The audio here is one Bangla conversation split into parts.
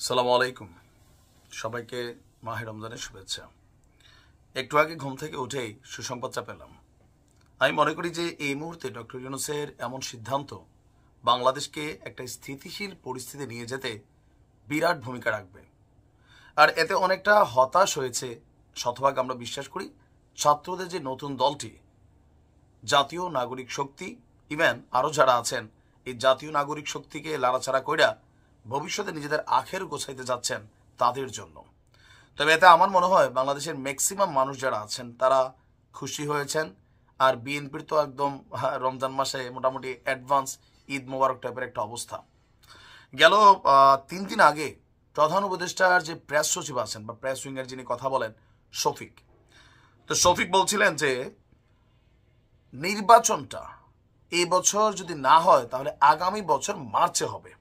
সালামু আলাইকুম। সবাইকে মাহে রমজানের শুভেচ্ছা। একটু আগে ঘুম থেকে উঠেই সুসংবাদটা পেলাম। আমি মনে করি যে এই মুহূর্তে ডক্টর ইউনূসের এমন সিদ্ধান্ত বাংলাদেশকে একটা স্থিতিশীল পরিস্থিতি নিয়ে যেতে বিরাট ভূমিকা রাখবে। আর এতে অনেকটা হতাশ হয়েছে শতভাগ আমরা বিশ্বাস করি ছাত্রদের যে নতুন দলটি জাতীয় নাগরিক শক্তি, ইভেন আরও যারা আছেন এই জাতীয় নাগরিক শক্তিকে লাড়াচাড়া কইরা ভবিষ্যতে নিজেদের আখের গোছাইতে যাচ্ছেন তাদের জন্য। তবে এতে আমার মনে হয় বাংলাদেশের ম্যাক্সিমাম মানুষ যারা আছেন তারা খুশি হয়েছেন। আর বিএনপির তো একদম রমজান মাসে মোটামুটি অ্যাডভান্স ঈদ মোবারক টাইপের একটা অবস্থা। গেল 3 দিন আগে প্রধান উপদেষ্টার যে প্রেস সচিব আছেন বা প্রেস উইংয়ের যিনি কথা বলেন শফিক, তো শফিক বলছিলেন যে নির্বাচনটা এই বছর যদি না হয় তাহলে আগামী বছর মার্চে হবে।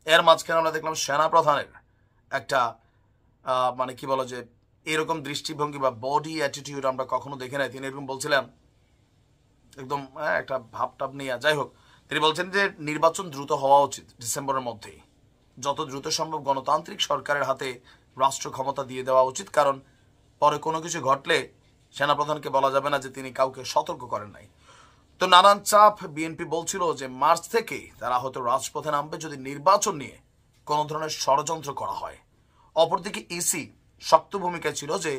এর মাঝখানে আমরা দেখলাম সেনা প্রধানের একটা মানে কি বলো যে এরকম দৃষ্টিভঙ্গি বা বডি অ্যাটিটিউড আমরা কখনো দেখে নাই। তিনি এরকম বলছিলেন একদম একটা ভাবটাব নিয়ে। যাই হোক, তিনি বলছেন যে নির্বাচন দ্রুত হওয়া উচিত, ডিসেম্বরের মধ্যেই, যত দ্রুত সম্ভব গণতান্ত্রিক সরকারের হাতে রাষ্ট্র ক্ষমতা দিয়ে দেওয়া উচিত। কারণ পরে কোনো কিছু ঘটলে সেনাপ্রধানকে বলা যাবে না যে তিনি কাউকে সতর্ক করেন নাই। তো নানান চাপ, বিএনপি বলছিল যে মার্চ থেকেই তারা হয়তো রাজপথে নামবে যদি নির্বাচন নিয়ে কোনো ধরনের ষড়যন্ত্র করা হয়। অপরদিকে ইসি শক্ত ভূমিকায় ছিল যে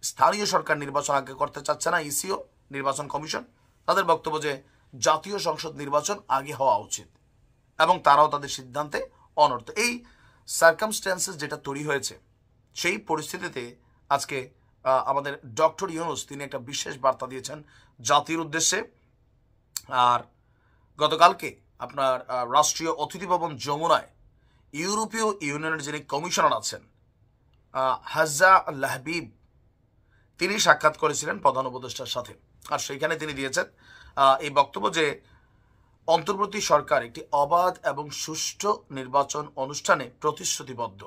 স্থানীয় সরকার নির্বাচন আগে করতে চাচ্ছে না। ইসিও নির্বাচন কমিশন তাদের বক্তব্য যে জাতীয় সংসদ নির্বাচন আগে হওয়া উচিত এবং তারাও তাদের সিদ্ধান্তে অনর্থ। এই সার্কামস্ট্যান্সেস যেটা তৈরি হয়েছে সেই পরিস্থিতিতে আজকে আমাদের ডক্টর ইউনূস তিনি একটা বিশেষ বার্তা দিয়েছেন জাতির উদ্দেশ্যে। আর গতকালকে আপনার রাষ্ট্রীয় অতিথি ভবন যমুনায় ইউরোপীয় ইউনিয়নের যিনি কমিশনার আছেন হাজ্জা লাহবিব, তিনি সাক্ষাৎ করেছিলেন প্রধান উপদেষ্টার সাথে। আর সেইখানে তিনি দিয়েছেন এই বক্তব্য যে অন্তর্বর্তী সরকার একটি অবাধ এবং সুষ্ঠু নির্বাচন অনুষ্ঠানে প্রতিশ্রুতিবদ্ধ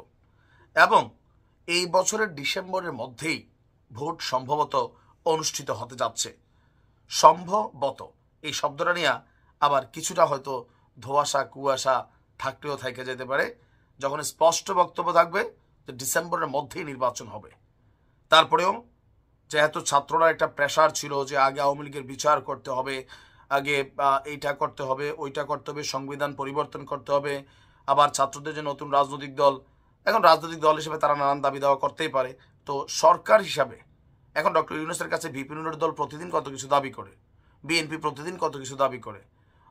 এবং এই বছরের ডিসেম্বরের মধ্যেই ভোট সম্ভবত অনুষ্ঠিত হতে যাচ্ছে। সম্ভবত এই শব্দটা নিয়ে আবার কিছুটা হয়তো ধোঁয়াশা কুয়াশা থাকলেও থেকে যেতে পারে। যখন স্পষ্ট বক্তব্য থাকবে যে ডিসেম্বরের মধ্যেই নির্বাচন হবে, তারপরেও যেহেতু ছাত্ররা একটা প্রেশার ছিল যে আগে আওয়ামী লীগের বিচার করতে হবে, আগে এইটা করতে হবে, ওইটা করতে হবে, সংবিধান পরিবর্তন করতে হবে, আবার ছাত্রদের যে নতুন রাজনৈতিক দল, এখন রাজনৈতিক দল হিসেবে তারা নানান দাবি দাওয়া করতেই পারে। তো সরকার হিসাবে এখন ডক্টর ইউনূসের কাছে বিপিনুরের দল প্রতিদিন কত কিছু দাবি করে, বিএনপি প্রতিদিন কত কিছু দাবি করে,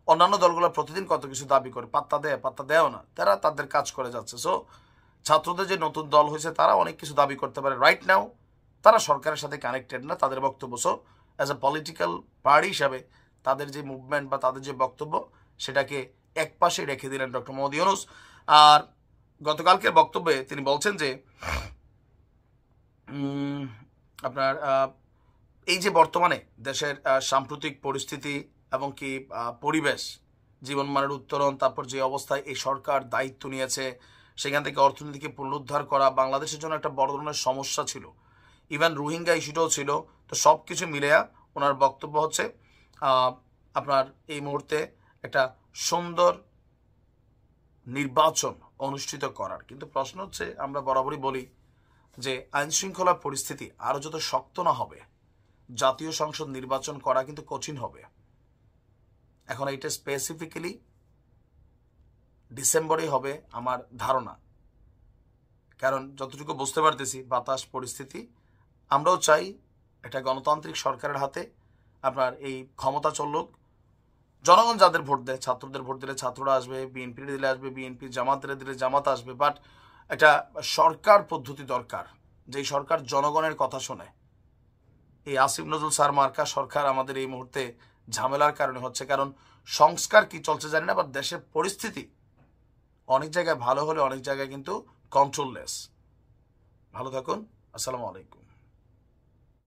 অন্যান্য দলগুলো প্রতিদিন কত কিছু দাবি করে, পাত্তা দেয়ও না, তারা তাদের কাজ করে যাচ্ছে। সো ছাত্রদের যে নতুন দল হয়েছে তারা অনেক কিছু দাবি করতে পারে, রাইট নাও তারা সরকারের সাথে কানেক্টেড না, তাদের বক্তব্য। So as a political party হিসাবে তাদের যে মুভমেন্ট বা তাদের যে বক্তব্য সেটাকে একপাশে রেখে দিলেন ডক্টর মোহাম্মদ ইউনূস। আর গতকালকের বক্তব্যে তিনি বলছেন যে আপনার এই যে বর্তমানে দেশের সাম্প্রতিক পরিস্থিতি এবং কি পরিবেশ, জীবনমানের উত্তরণ, তারপর যে অবস্থায় এই সরকার দায়িত্ব নিয়েছে সেখান থেকে অর্থনীতিকে পুনরুদ্ধার করা বাংলাদেশের জন্য একটা বড় ধরনের সমস্যা ছিল, ইভেন রোহিঙ্গা ইস্যুটাও ছিল। তো সব কিছু মিলেয়া ওনার বক্তব্য হচ্ছে আপনার এই মুহূর্তে একটা সুন্দর নির্বাচন অনুষ্ঠিত করার। কিন্তু প্রশ্ন হচ্ছে, আমরা বরাবরই বলি যে আইনশৃঙ্খলা পরিস্থিতি আরও যত শক্ত না হবে জাতীয় সংসদ নির্বাচন করা কিন্তু কঠিন হবে। এখন এইটা স্পেসিফিক্যালি ডিসেম্বরে হবে আমার ধারণা, কারণ যতটুকু বুঝতে পারতেছি বাতাস পরিস্থিতি, আমরাও চাই একটা গণতান্ত্রিক সরকারের হাতে আপনার এই ক্ষমতা চলুক। জনগণ যাদের ভোট দেয়, ছাত্রদের ভোট দিলে ছাত্ররা আসবে, বিএনপি দিলে আসবে বিএনপি, জামাতের দিলে জামাত আসবে, বাট একটা সরকার পদ্ধতি দরকার যেই সরকার জনগণের কথা শোনে। এই আসিফ নজরুল স্যার মার্কা সরকার আমাদের এই মুহূর্তে ঝামেলার কারণে হচ্ছে, কারণ সংস্কার কি চলছে জানি না, বা দেশের পরিস্থিতি অনেক জায়গায় ভালো হলে অনেক জায়গায় কিন্তু কন্ট্রোললেস। ভালো থাকুন, আসসালামু আলাইকুম।